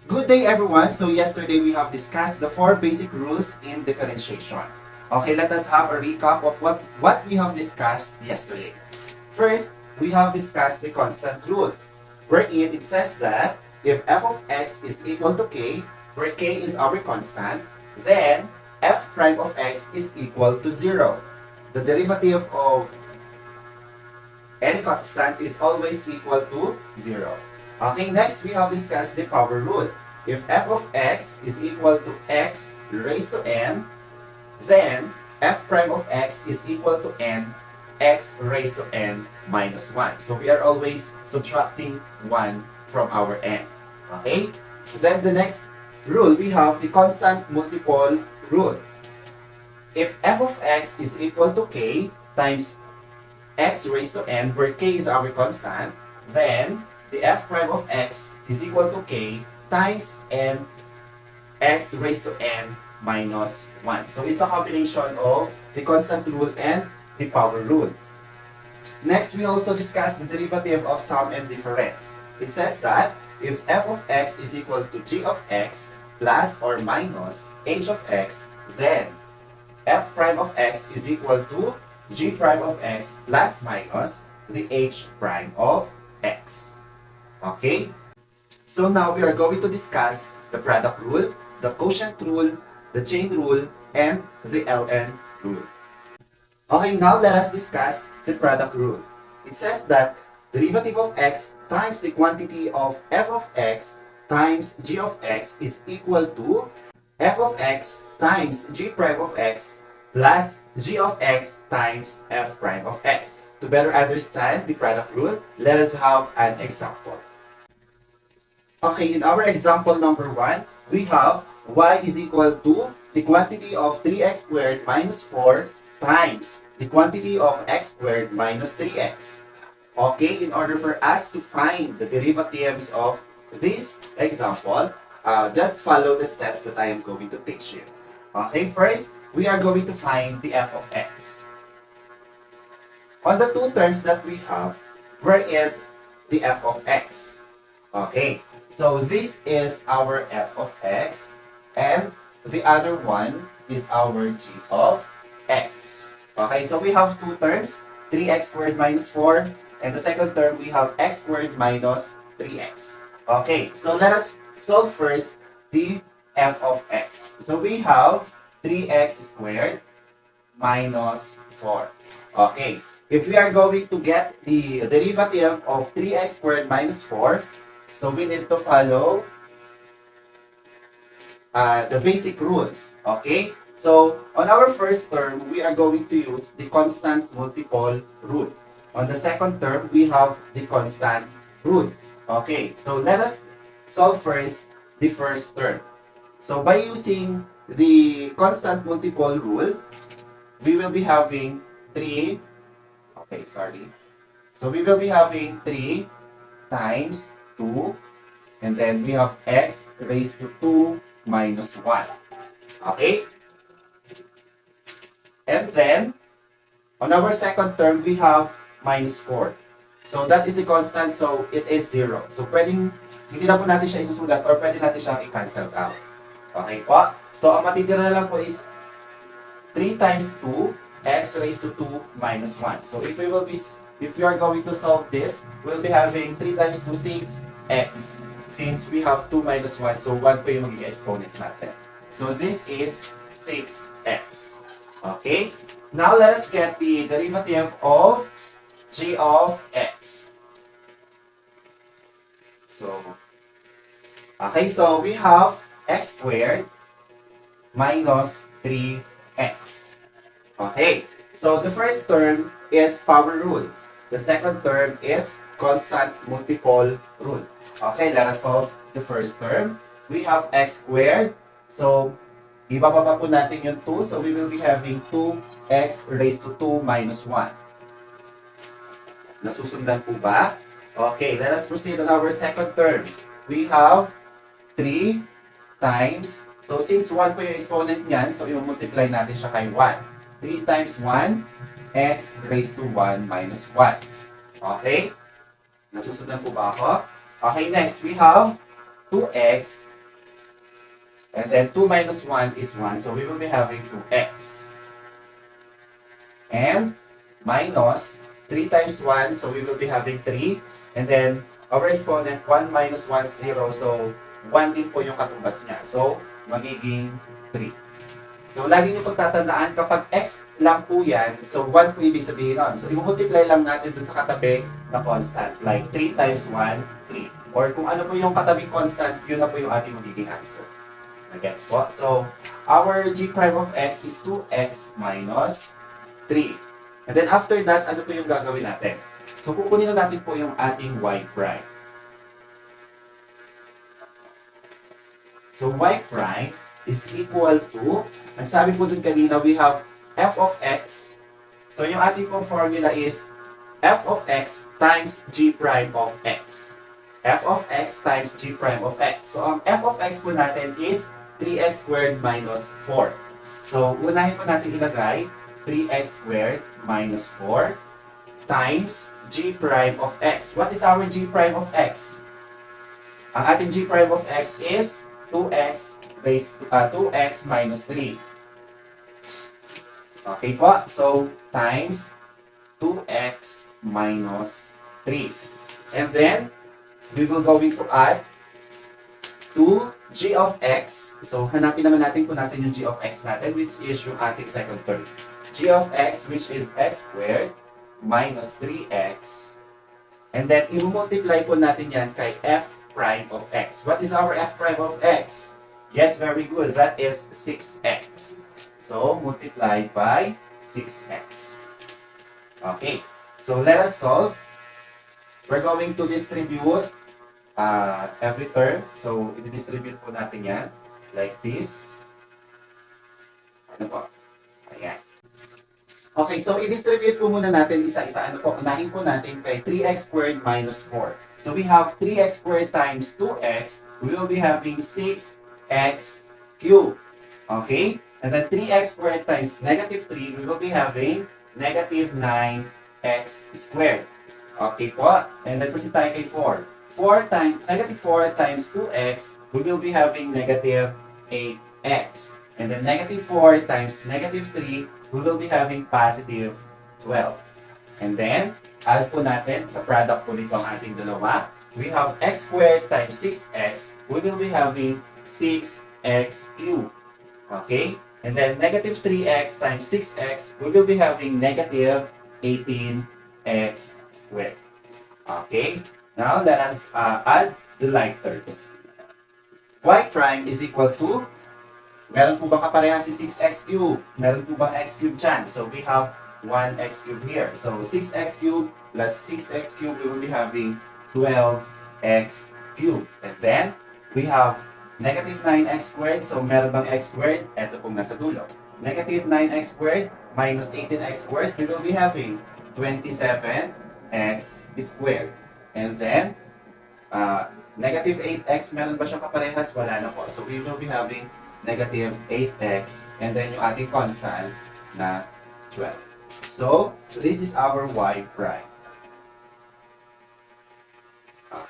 Good day everyone! So yesterday we have discussed the 4 basic rules in differentiation. Okay, let us have a recap of what we have discussed yesterday. First, we have discussed the constant rule, wherein it says that if f of x is equal to k, where k is our constant, then f prime of x is equal to 0. The derivative of any constant is always equal to 0. Okay, next we have discussed the power rule. If f of x is equal to x raised to n, then f prime of x is equal to n x raised to n minus 1. So we are always subtracting 1 from our n. Okay? Then the next rule, we have the constant multiple rule. If f of x is equal to k times x raised to n, where k is our constant, then the f prime of x is equal to k times n x raised to n minus 1. So it's a combination of the constant rule and the power rule. Next, we also discussed the derivative of sum and difference. It says that if f of x is equal to g of x plus or minus h of x, then f prime of x is equal to g prime of x plus minus the h prime of x. Okay? So now we are going to discuss the product rule, the quotient rule, the chain rule, and the ln rule. Okay, now let us discuss the product rule. It says that derivative of x times the quantity of f of x times g of x is equal to f of x times g prime of x plus g of x times f prime of x. To better understand the product rule, let us have an example. Okay, in our example number 1, we have y is equal to the quantity of 3x squared minus 4 times the quantity of x squared minus 3x. Okay, in order for us to find the derivatives of this example, just follow the steps that I am going to teach you. Okay, first, we are going to find the f of x. On the two terms that we have, where is the f of x? Okay, so this is our f of x, and the other one is our g of x. Okay, so we have two terms, 3x squared minus 4, and the second term we have x squared minus 3x. Okay, so let us solve first the f of x. So we have 3x squared minus 4. Okay, if we are going to get the derivative of 3x squared minus 4, so we need to follow the basic rules. Okay, so on our first term, we are going to use the constant multiple rule. On the second term, we have the constant rule. Okay, so let us solve first the first term. So by using the constant multiple rule, we will be having 3, okay, sorry. So we will be having 3 times 2, and then we have x raised to 2 minus 1. Okay? And then, on our second term, we have minus 4. So that is the constant, so it is 0. So pwedeng, hindi na po natin siya isusulat or pwede natin siyang i-cancel out. Okay po? So ang matitira na lang po is 3 times 2, x raised to 2 minus 1. So if we are going to solve this, we'll be having 3 times 2, 6x. Since we have 2 minus 1, so 1 po yung magiging exponent natin. So this is 6x. Okay? Now let us get the derivative of g of x. So we have x squared minus 3x. Okay, so the first term is power rule. The second term is constant multiple rule. Okay, let us solve the first term. We have x squared. So, ibababa po natin yung 2. So, we will be having 2x raised to 2 minus 1. Nasusundan po ba? Okay, let us proceed on our second term. We have 3 times, so since 1 po yung exponent niyan, so i-multiply natin siya kay 1. 3 times 1, x raised to 1 minus 1. Okay? Nasusundan po ba ako? Okay, next, we have 2x And then 2 minus 1 is 1, so we will be having 2x. And minus 3 times 1, so we will be having 3. And then our exponent, 1 minus 1 is 0, so 1 din po yung katumbas niya. So, magiging 3. So, lagi niyo pagtatandaan, kapag x lang po yan, so 1 po ibig sabihin nun. So, i-multiply lang natin dun sa katabi na constant. Like 3 times 1, 3. Or kung ano po yung katabing constant, yun na po yung ating magiging answer. Nag-gets po? So, our g prime of x is 2x minus 3. And then after that, ano po yung gagawin natin? So, kukunin na natin po yung ating y prime. So, y prime is equal to, ang sabi po dun kanina, we have f of x. So, yung ating pong formula is f of x times g prime of x. F of x times g prime of x. So, ang f of x po natin is 3x squared minus 4. So, unahin po natin ilagay 3x squared minus 4 times g prime of x. What is our g prime of x? Ang ating g prime of x is 2x minus 3. Okay po? So, times 2x minus 3. And then, we will going to add to g of x. So, hanapin naman natin kung nasan yung g of x natin, which is yung ating second term. G of x, which is x squared minus 3x. And then, i-multiply po natin yan kay f prime of x. What is our f prime of x? Yes, very good. That is 6x. So, multiplied by 6x. Okay. So, let us solve. We're going to distribute every term. So, i-distribute po natin yan like this. Ano po? Ayan. Okay, so i-distribute po muna natin isa-isa. Ano po? Unahin po natin kay 3x squared minus 4. So, we have 3x squared times 2x. We will be having 6x cubed. Okay? And then 3x squared times negative 3, we will be having negative 9x squared. Okay po? And then proceed tayo kay 4. Negative 4 times 2x, we will be having negative 8x. And then negative 4 times negative 3, we will be having positive 12. And then, add po natin sa product po nito ang ating dalawa. We have x squared times 6x, we will be having 6x cubed. Okay? And then negative 3x times 6x, we will be having negative 18x squared. Okay? Now, let us add the like terms. Y prime is equal to, meron po bang kaparehan si 6x cubed? Meron po bang x cubed dyan? So, we have 1x cubed here. So, 6x cubed plus 6x cubed, we will be having 12x cubed. And then, we have negative 9x squared. So, meron bang x squared? Ito pong nasa dulo. Negative 9x squared minus 18x squared, we will be having 27x squared. And then, negative 8x, meron ba siyang kaparehas? Wala na po. So, we will be having negative 8x and then yung ating constant na 12. So, this is our y prime.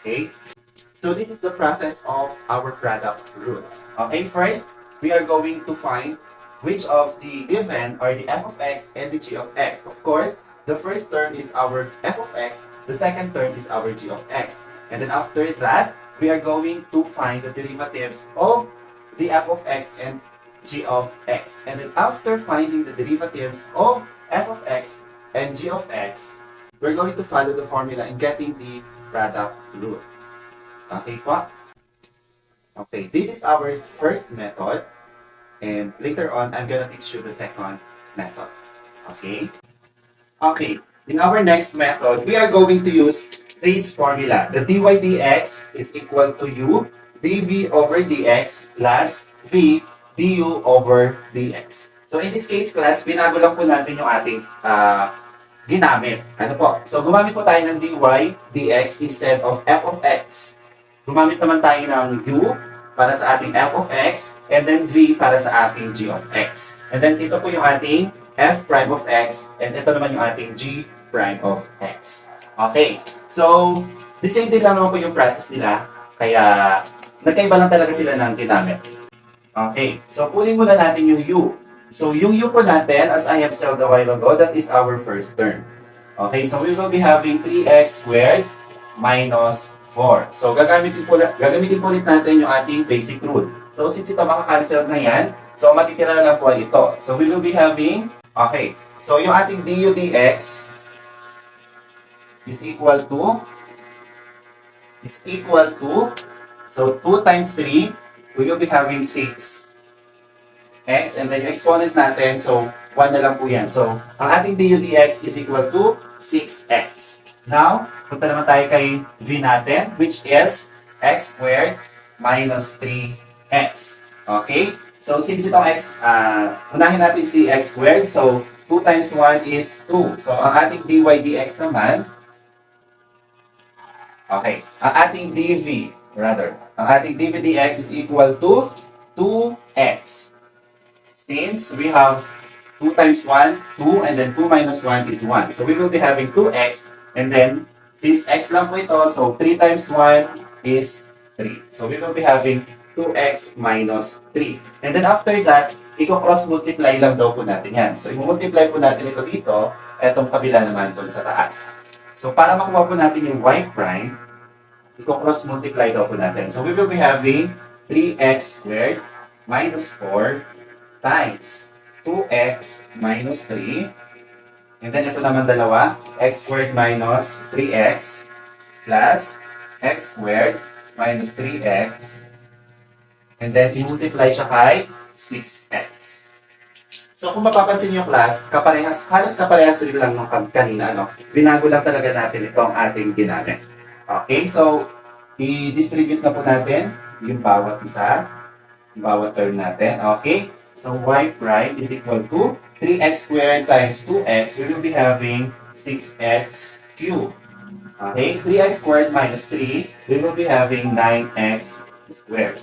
Okay? So, this is the process of our product rule. Okay, first, we are going to find which of the given are the f of x and the g of x. Of course, the first term is our f of x, the second term is our g of x. And then after that, we are going to find the derivatives of the f of x and g of x. And then after finding the derivatives of f of x and g of x, we're going to follow the formula in getting the product rule. Okay po? Okay, this is our first method. And later on, I'm gonna teach you the second method. Okay? Okay, in our next method, we are going to use this formula. The dy dx is equal to u dv over dx plus v du over dx. So in this case, class, binago lang po natin yung ating ginamit. Ano po? So gumamit po tayo ng dy dx instead of f of x. Gumamit naman tayo ng u para sa ating f of x and then v para sa ating g of x. And then ito po yung ating f prime of x and ito naman yung ating g prime of x. Okay. So, the same din lang naman po yung process nila. Kaya, nagkaiba lang talaga sila ng ginamit. Okay, so kunin muna natin yung u. So yung u po natin, as I have said a while ago, that is our first term. Okay, so we will be having 3x squared minus 4. So gagamitin po ulit natin yung ating basic rule. So since ito makakancel na yan, so matitira na lang po ay ito. So we will be having, okay, so yung ating du dx is equal to, so 2 times 3, we will be having 6x, and then yung exponent natin, so 1 na lang po yan. So, ang ating du dx is equal to 6x. Now, punta naman tayo kay v natin, which is x squared minus 3x. Okay? So, since itong x, unahin natin si x squared, so 2 times 1 is 2. So, ang ating dy dx naman, okay, ang ating dv dx is equal to 2x. Since we have 2 times 1, 2, and then 2 minus 1 is 1. So we will be having 2x, and then, since x lang po ito, so 3 times 1 is 3. So we will be having 2x minus 3. And then after that, i-cross multiply lang daw po natin yan. So i-multiply po natin ito dito, etong kabila naman doon sa taas. So para makuha po natin yung y prime, i-cross multiply daw po natin. So we will be having 3x squared minus 4 times 2x minus 3. And then ito naman dalawa, x squared minus 3x plus x squared minus 3x. And then i-multiply siya kay 6x. So kung mapapansin niyo class, halos kaparehas rin lang nung kanina, no? Binago lang talaga natin itong ating ginamit. Okay, so i-distribute na po natin yung bawat isa, yung bawat term natin. Okay, so y prime is equal to 3x squared times 2x. We will be having 6x cubed. Okay, 3x squared minus 3, we will be having 9x squared.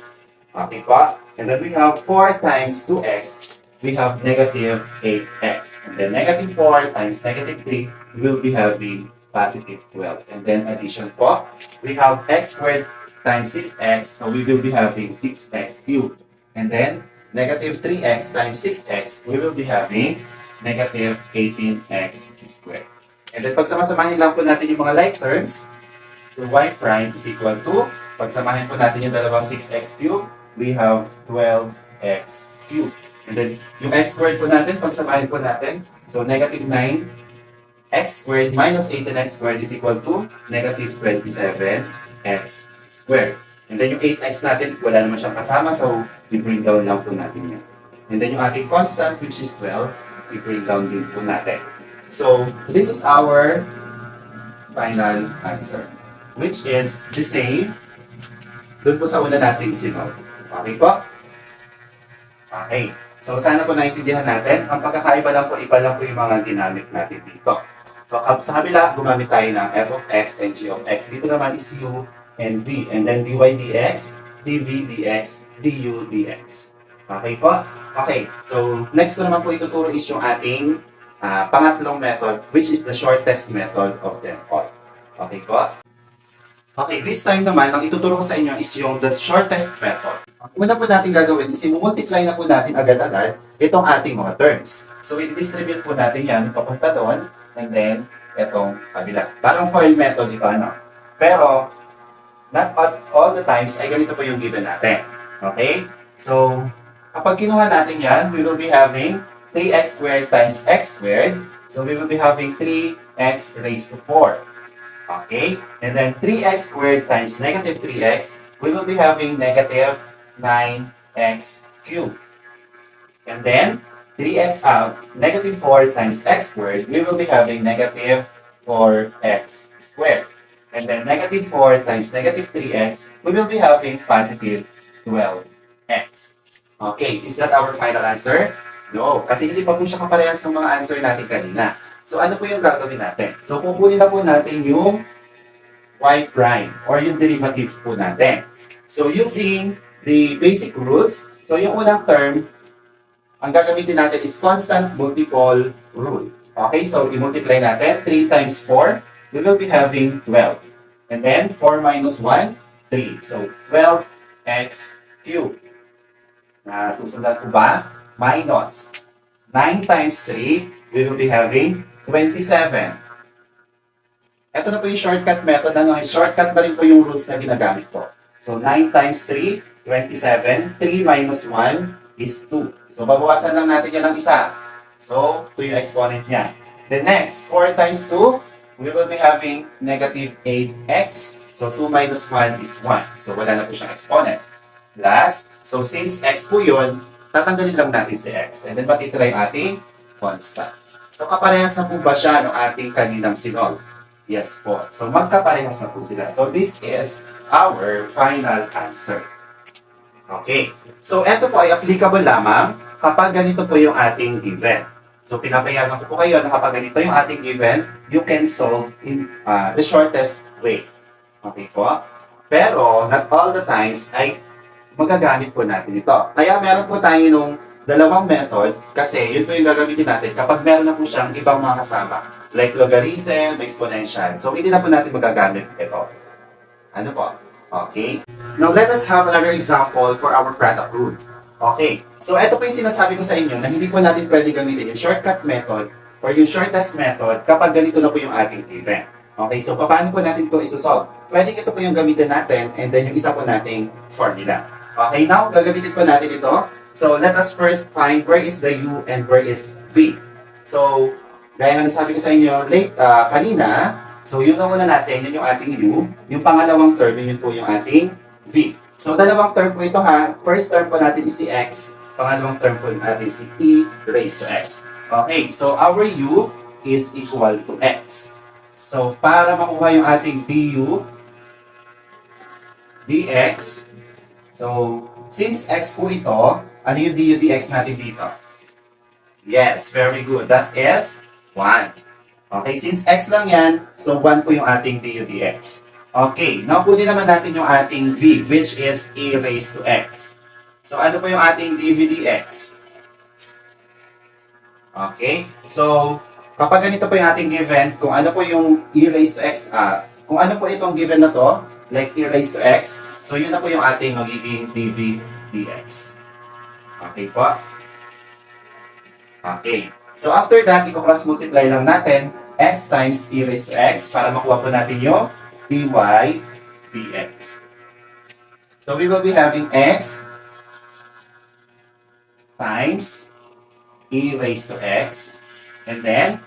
Okay po? And then we have 4 times 2x, we have negative 8x. And then negative 4 times negative 3, we will be having positive 12. And then addition po, we have x squared times 6x, so we will be having 6x cubed. And then negative 3x times 6x, we will be having negative 18x squared. And then pagsamasamahin lang po natin yung mga like terms, so y prime is equal to, pagsamahin po natin yung dalawang 6x cubed, we have 12x cubed. And then yung x squared po natin, pagsamahin po natin, so negative 9 x squared minus 18x squared is equal to negative 27x squared. And then yung 8x natin, wala naman siyang kasama, so i-bring down lang po natin yan. And then yung ating constant, which is 12, i-bring down din po natin. So, this is our final answer, which is the same doon po sa una nating sinod. Okay po? Okay. So, sana po naintindihan natin. Ang pagkakaiba lang po, iba lang po yung mga ginamit natin dito. So, sa kabila, gumamit tayo ng f of x and g of x. Dito naman is u and v. And then dy dx, dv dx, du dx. Okay po? Okay. So, next ko naman po ituturo is yung ating pangatlong method, which is the shortest method of them all. Okay po? Okay, this time naman, ang ituturo ko sa inyo is yung the shortest method. Ang una po natin gagawin is i-multiply na po natin agad-agad itong ating mga terms. So, i-distribute po natin yan papunta doon, and then, itong kabila. Parang FOIL method ito, ano? Pero, not all the times ay ganito po yung given natin. Okay? So, kapag kinuha natin yan, we will be having 3x squared times x squared. So, we will be having 3x raised to 4. Okay? And then, 3x squared times negative 3x, we will be having negative 9x cubed. And then, negative 4 times x squared, we will be having negative 4x squared. And then negative 4 times negative 3x, we will be having positive 12x. Okay, is that our final answer? No, kasi hindi pa po siya kaparehas ng mga answer natin kanina. So ano po yung gagawin natin? So kukunin na po natin yung y prime or yung derivative po natin. So using the basic rules, so yung unang term, ang gagamitin natin is constant multiple rule. Okay, so i-multiply natin. 3 times 4, we will be having 12. And then 4 minus 1, 3. So 12x cubed. Susunod ko ba? Minus 9 times 3, we will be having 27. Ito na po yung shortcut method. Ano? Shortcut na rin po yung rules na ginagamit ko. So, 9 times 3, 27. 3 minus 1 is 2. So, babawasan lang natin yan ng isa. So, 2 yung exponent niya. The next, 4 times 2, we will be having negative 8x. So, 2 minus 1 is 1. So, wala na po siyang exponent. Last, so since x po yun, tatanggalin lang natin si x. And then, matitira yung ating constant. So, kaparehas na po ba siya ng ating kaninang sinol? Yes po. So, magkaparehas na po sila. So, this is our final answer. Okay. So, ito po ay applicable lamang kapag ganito po yung ating given. So, pinapayagan ko po kayo na kapag ganito yung ating given, you can solve in the shortest way. Okay po? Pero, not all the times ay magagamit po natin ito. Kaya meron po tayo nung dalawang method kasi yun po yung gagamitin natin kapag meron na po siyang ibang mga kasama. Like logarithm, exponential. So, hindi na po natin magagamit ito. Ano po? Okay. Now, let us have another example for our product rule. Okay. So, ito po yung sinasabi ko sa inyo na hindi po natin pwede gamitin yung shortcut method or yung shortest method kapag ganito na po yung ating given. Okay. So, paano po natin ito isosolve? Pwede ito po yung gamitin natin and then yung isa po nating formula. Okay. Now, gagamitin po natin ito. So, let us first find where is the u and where is v. So, gaya nga nasabi ko sa inyo kanina, so yun na muna natin, yun yung ating u. Yung pangalawang term, yun po yung ating v. So dalawang term po ito ha. First term po natin is si x. Pangalawang term po natin si e raised to x. Okay, so our u is equal to x. So para makuha yung ating du, dx, so since x po ito, ano yung du dx natin dito? Yes, very good. That is 1. Okay, since x lang yan, so 1 po yung ating du dx. Okay, now kunin naman natin yung ating v, which is e raised to x. So ano po yung ating dv dx? Okay, so kapag ganito po yung ating given, kung ano po yung e raised to x, kung ano po itong given na to, like e raised to x, so yun na po yung ating magiging dv dx. Okay po? Okay. So after that, i-cross multiply lang natin x times e raised to x para makuha po natin yung dy dx. So we will be having x times e raised to x and then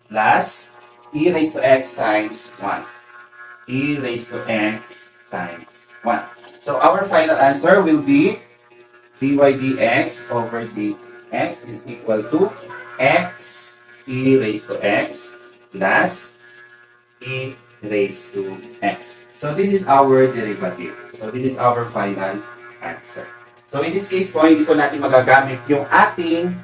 plus e raised to x times 1. E raised to x times 1. So our final answer will be dy dx over dx is equal to x e raised to x plus e raised to x. So this is our derivative. So this is our final answer. So in this case po, hindi po natin magagamit yung ating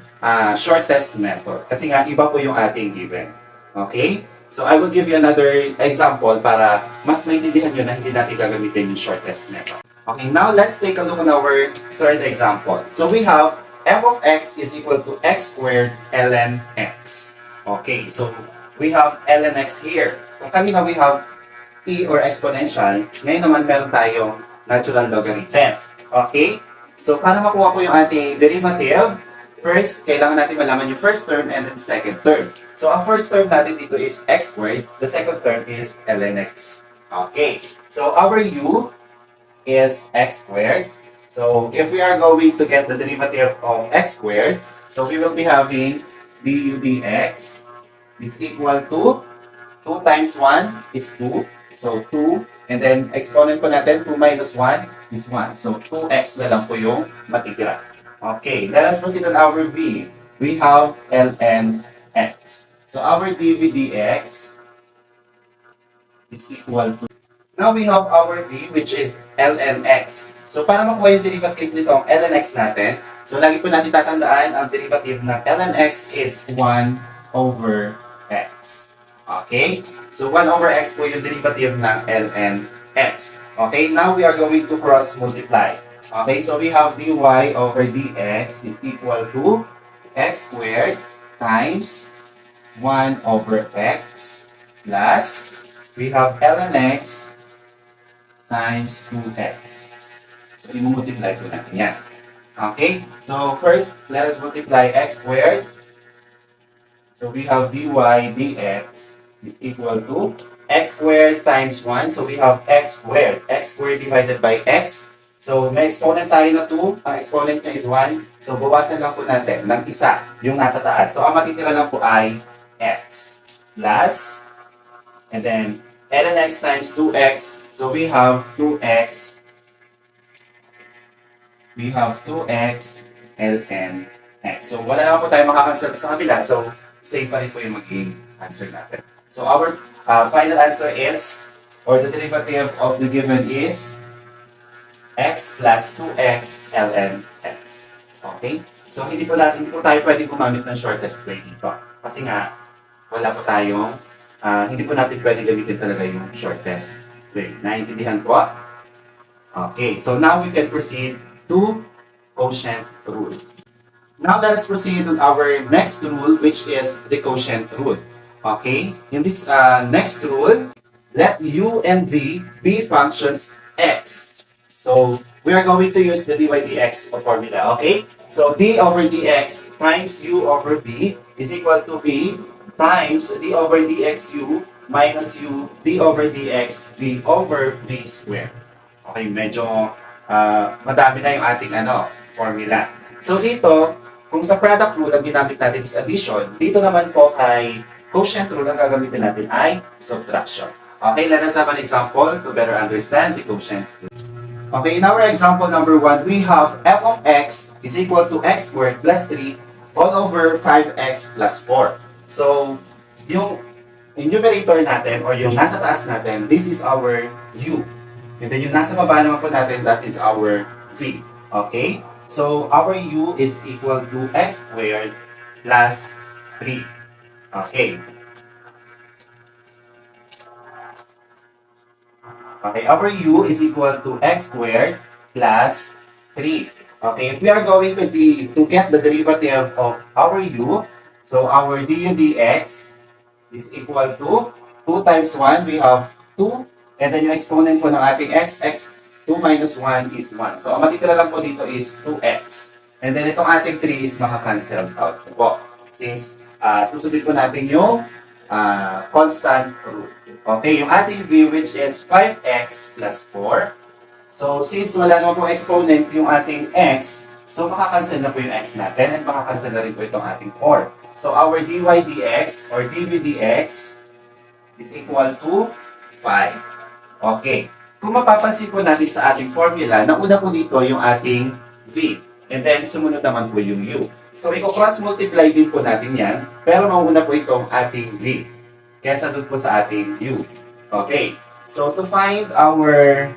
shortest method. Kasi nga, iba po yung ating given. Okay? So I will give you another example para mas maintindihan nyo na hindi natin gagamitin yung shortest method. Okay, now let's take a look on our third example. So we have f of x is equal to x squared ln x. Okay, so we have ln x here. Kung kanina we have e or exponential, ngayon naman meron tayong natural logarithm. Okay? So, para makuha ko yung ating derivative, first, kailangan natin malaman yung first term and then second term. So, ang first term natin dito is x squared. The second term is ln x. Okay. So, our u is x squared. So, if we are going to get the derivative of x squared, so we will be having du dx is equal to 2 times 1 is 2. So, 2. And then, exponent po natin, 2 minus 1 is 1. So, 2x na lang po yung matitira. Okay, let us proceed on our v. We have ln x. So, our dv dx is equal to... Now, we have our v, which is ln x. So, para makuha yung derivative nitong ln x natin, so, lagi po natin tatandaan ang derivative ng ln x is 1 over x. Okay? So, 1 over x po yung derivative ng ln x. Okay? Now, we are going to cross multiply. Okay? So, we have dy over dx is equal to x squared times 1 over x plus we have ln x times 2x. So, i-multiply po natin yan. Okay, so first, let us multiply x squared. So we have dy dx is equal to x squared times 1. So we have x squared divided by x. So may exponent tayo na 2. Ang exponent niya is 1. So bawasan lang po natin ng isa, yung nasa taas. So ang matitira lang po ay x plus, and then ln x times 2x. So we have 2x. We have 2x ln x. So wala naman po tayo makakansel sa kabila. So same pa rin po yung magiging answer natin. So our final answer is, or the derivative of the given is x plus 2x ln x. Okay? So hindi po tayo pwede gumamit ng shortest way dito. Kasi nga, wala po tayong, hindi po natin pwede gamitin talaga yung shortest way. Naintindihan po? Okay, so now we can proceed to quotient rule. Now let us proceed on our next rule, which is the quotient rule. Okay, in this next rule, let u and v be functions x. So we are going to use the dy dx formula. Okay, so d over dx times u over v is equal to v times d over dxu minus u d over dx v over v squared. Okay, medyo madami na yung ating formula. So dito, kung sa product rule ang ginamit natin is addition, dito naman po ay quotient rule ang gagamitin natin ay subtraction. Okay, let us have an example to better understand the quotient rule. Okay, in our example number 1, we have f of x is equal to x squared plus 3 all over 5x plus 4. So, yung numerator natin or yung nasa taas natin, this is our u. And then yung nasa baba naman po natin, that is our v. Okay? So, our u is equal to x squared plus 3. Okay. Okay, our u is equal to x squared plus 3. Okay, if we are going to get the derivative of our u, so our du dx is equal to 2 times 1, we have 2. And then yung exponent po ng ating x, 2 minus 1 is 1. So, ang matitira lang po dito is 2x. And then itong ating 3 is maka-cancel out po. Since susundin po natin yung constant root. Okay, yung ating v which is 5x plus 4. So, since wala naman po exponent yung ating x, so maka-cancel na po yung x natin and maka-cancel na rin po itong ating 4. So, our dy dx or dv dx is equal to 5. Okay. Kung mapapansin po natin sa ating formula, nauna po dito yung ating v. And then, sumunod naman po yung u. So, i-cross multiply din po natin yan. Pero mauna po itong ating v. Kesa doon po sa ating u. Okay. So, to find our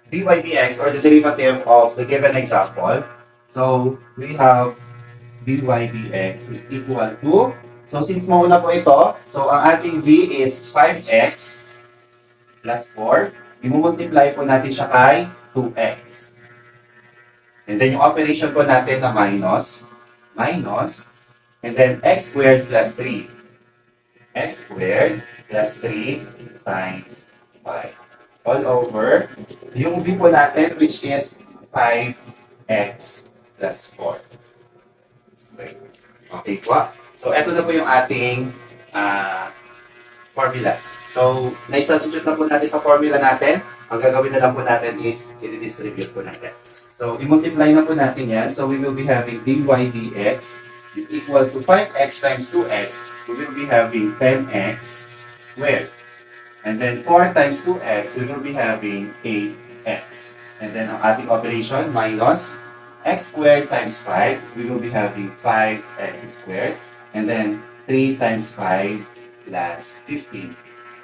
dy dx or the derivative of the given example, so, we have dy dx is equal to, so since mauna po ito, so ang ating v is 5x plus 4. I-multiply po natin siya kay 2x. And then yung operation po natin na minus, and then x squared plus 3. X squared plus 3 times 5. All over, yung v po natin which is 5x plus 4. Okay po. So, eto na po yung ating formula. So, na-substitute na po natin sa formula natin. Ang gagawin na lang po natin is i-distribute po natin. So, i-multiply na po natin yan. So, we will be having dy dx is equal to 5x times 2x. We will be having 10x squared. And then 4 times 2x, we will be having 8x. And then ang ating operation, minus x squared times 5, we will be having 5x squared. And then 3 times 5 plus 15.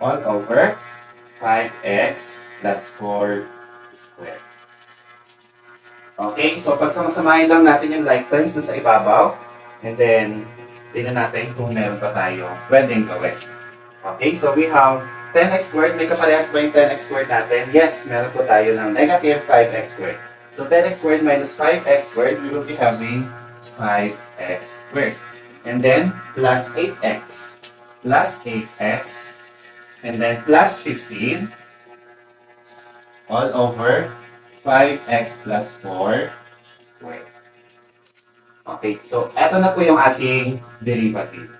All over 5x plus 4 squared. Okay, so pagsama-samahin lang natin yung like terms dun sa ibabaw. And then, tingnan natin kung meron pa tayo pwedeng gawin. Okay, so we have 10x squared. May kaparehas ba yung 10x squared natin? Yes, meron po tayo ng negative 5x squared. So 10x squared minus 5x squared, we will be having 5x squared. And then, plus 8x. Plus 8x. And then, plus 15. All over 5x plus 4 squared. Okay, so eto na po yung ating derivative.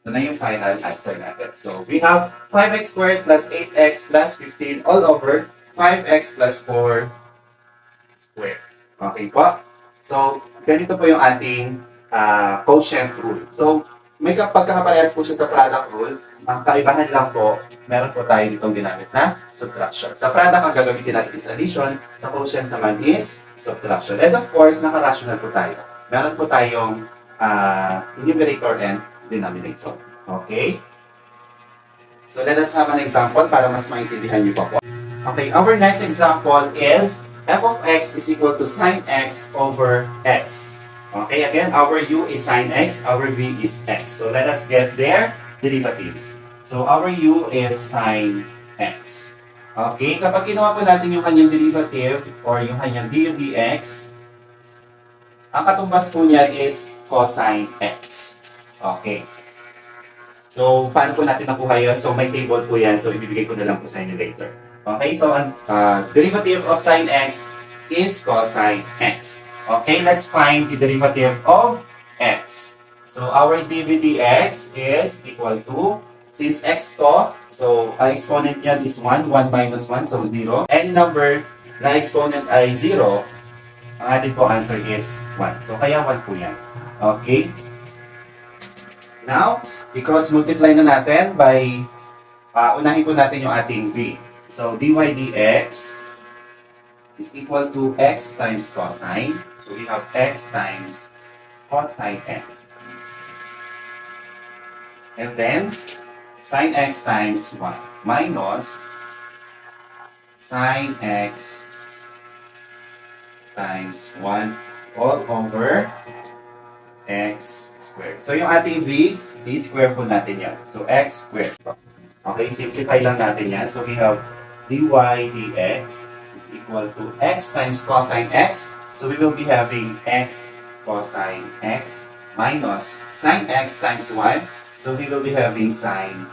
Ito na yung final answer natin. So we have 5x squared plus 8x plus 15 all over 5x plus 4 squared. Okay po? So, ganito po yung ating quotient rule. So, may pagkakaparehas po siya sa product rule. Ang kaibahan lang po, meron po tayo ditong ginamit na subtraction. Sa product, ang gagamitin natin is addition. Sa quotient naman is subtraction. And of course, naka-rational po tayo. Meron po tayong numerator and denominator. Okay? So, let us have an example para mas maintindihan niyo po. Okay, our next example is f of x is equal to sine x over x. Okay, again, our u is sine x, our v is x. So let us get their derivatives. So our u is sine x. Okay, kapag ginawa po natin yung kanyang derivative or yung kanyang du dx, ang katumbas po niyan is cosine x. Okay. So, paano po natin nakuha yun? So, may table po yan. So, ibibigay ko na lang po sa inyo later. Okay, so ang derivative of sine x is cosine x. Okay, let's find the derivative of x. So our dv dx is equal to, since x to, so ang exponent niyan is 1, 1 minus 1, so 0. Any number na exponent ay 0, ang ating po answer is 1. So kaya 1 po yan. Okay. Now, i-cross multiply na natin by, unahin po natin yung ating v. So, dy dx is equal to x times cosine. So, we have x times cosine x. And then, sine x times 1 minus sine x times 1 all over x squared. So, yung ating v, i-square po natin yan. So, x squared. Okay, simplify lang natin yan. So, we have dy dx is equal to x times cosine x. So, we will be having x cosine x minus sine x times 1. So, we will be having sine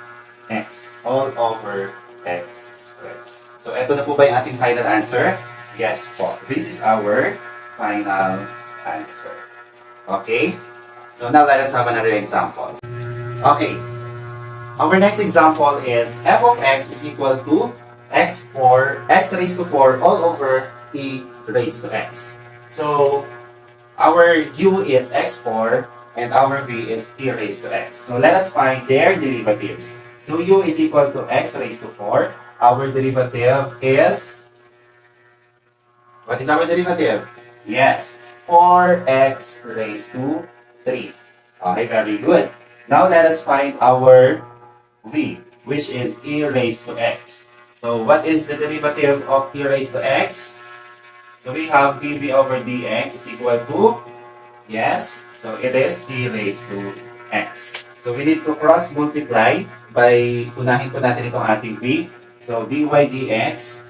x all over x squared. So, eto na po ba yung ating final answer? Yes po. This is our final answer. Okay? So, now let us have another example. Okay. Our next example is f of x is equal to x raised to 4 all over e raised to x. So, our u is x4 and our v is e raised to x. So, let us find their derivatives. So, u is equal to x raised to 4. Our derivative is, what is our derivative? Yes, 4x raised to 3. Okay, very good. Now, let us find our v, which is e raised to x. So, what is the derivative of e raised to x? So, we have dv over dx is equal to, yes, so it is e raised to x. So, we need to cross multiply by, unahin po natin itong ating v. So, dy dx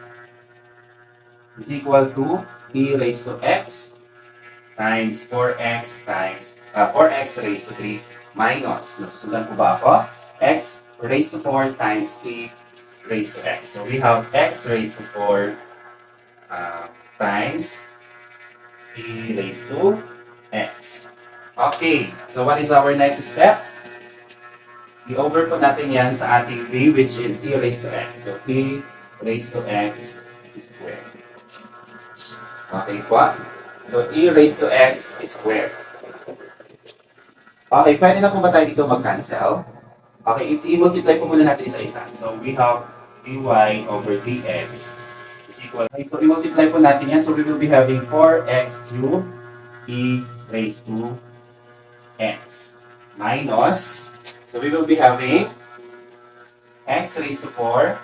is equal to e raised to x times 4x times 4x raised to 3 minus, nasusundan po ba ako? X raised to 4 times e raised to x. So we have x raised to 4 times e raised to x. Okay, so what is our next step? I-over po natin yan sa ating v, which is e raised to x. So e raised to x squared. Okay po? So e raised to x squared. Okay, pwede na po ba tayo dito mag-cancel? Okay, i-multiply po muna natin isa-isa. So, we have dy over dx is equal. Okay, so, i-multiply po natin yan. So, we will be having 4x cubed e raised to x minus, so we will be having x raised to 4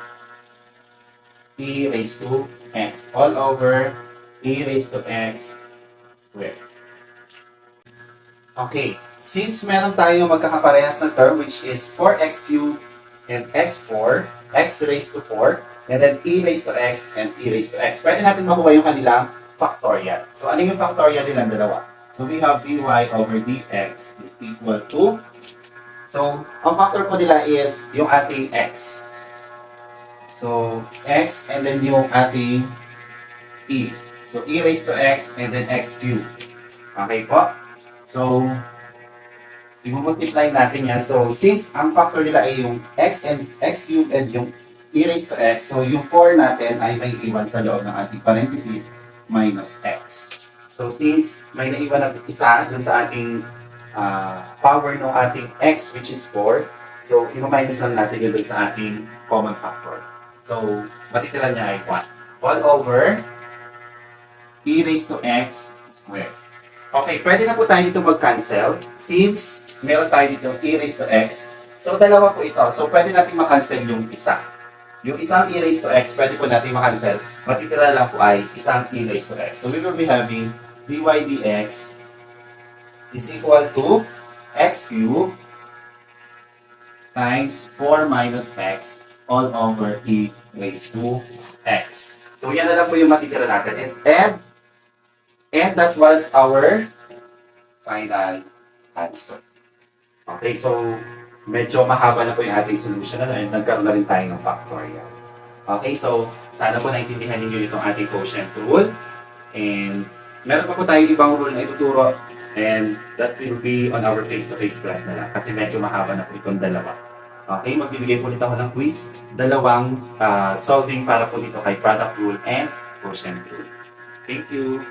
e raised to x all over e raised to x squared. Okay. Since meron tayo magkakaparehas na term which is 4x cubed and x4, x raised to 4, and then e raised to x and e raised to x, pwede natin makuha yung kanilang factorial. So, ano yung factorial nilang dalawa? So, we have dy over dx is equal to, so, ang factor po nila is yung ating x. So, x and then yung ating e. So, e raised to x and then x cubed. Okay po? So, i-multiply natin yan. So, since ang factor nila ay yung x and x cubed and yung e raised to x, so yung 4 natin ay may iwan sa loob ng ating parenthesis minus x. So, since may naiwan na isa dun sa ating power ng ating x, which is 4, so, i-minus lang natin yun dun sa ating common factor. So, matitira niya ay 1. All over e raised to x squared. Okay, pwede na po tayo dito mag-cancel since meron tayo dito e raised to x. So, dalawa po ito. So, pwede natin makancel yung isa. Yung isang e raised to x, pwede po natin makancel. Matitira lang po ay isang e raised to x. So, we will be having dy dx is equal to x cubed times 4 minus x all over e raised to x. So, yan na lang po yung matitira natin. And that was our final answer. Okay, so medyo mahaba na po yung ating solution and nagkaroon na rin tayo ng factorial. Okay, so sana po naintindihan ninyo itong ating quotient rule. And meron pa po tayong ibang rule na ituturo and that will be on our face-to-face class na lang kasi medyo mahaba na po itong dalawa. Okay, magbibigay po ulit ako ng quiz. Dalawang solving para po dito kay product rule and quotient rule. Thank you.